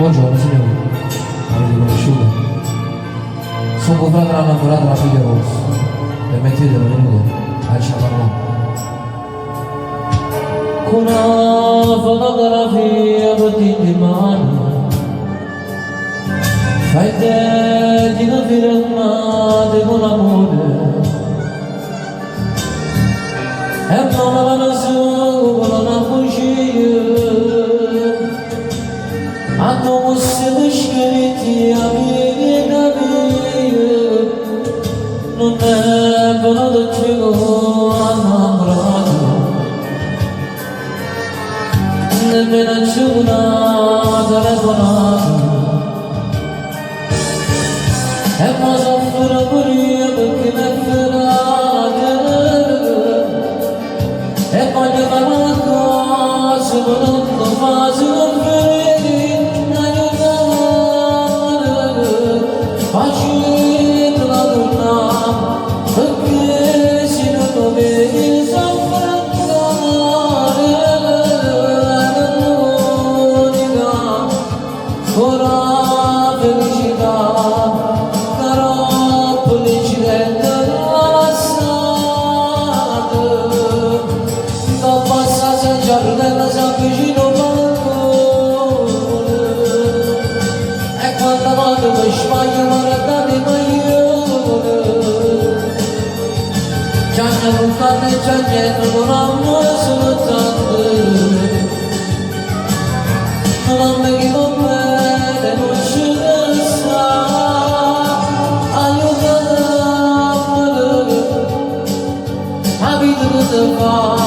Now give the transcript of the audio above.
Buongiorno signori, avete conosciuto? Sono comprato innamorata della figlia rossa, permettetelo venuto a Ciaparro. Con una fotografia per di mano, fai te di una firmata con amore, e non la vanno su con una bugia. Hanno siete scritti a mie capire, non è venuto più innamorato, nemmeno più una telefonata, e poi soffro pure io perché mi è ferrata, e voglio fare una cosa per non farsi offrire. Facendo la donna, perché se non lo vedi soffrire, l'unica ora felicità, caro felicità passata, dopo passare il giorno della sua vicino balcone, e quando vado per sbaglio non fate già niente, non hanno soltanto non mi dico bene, non ci sa aiutare a vita che ti fa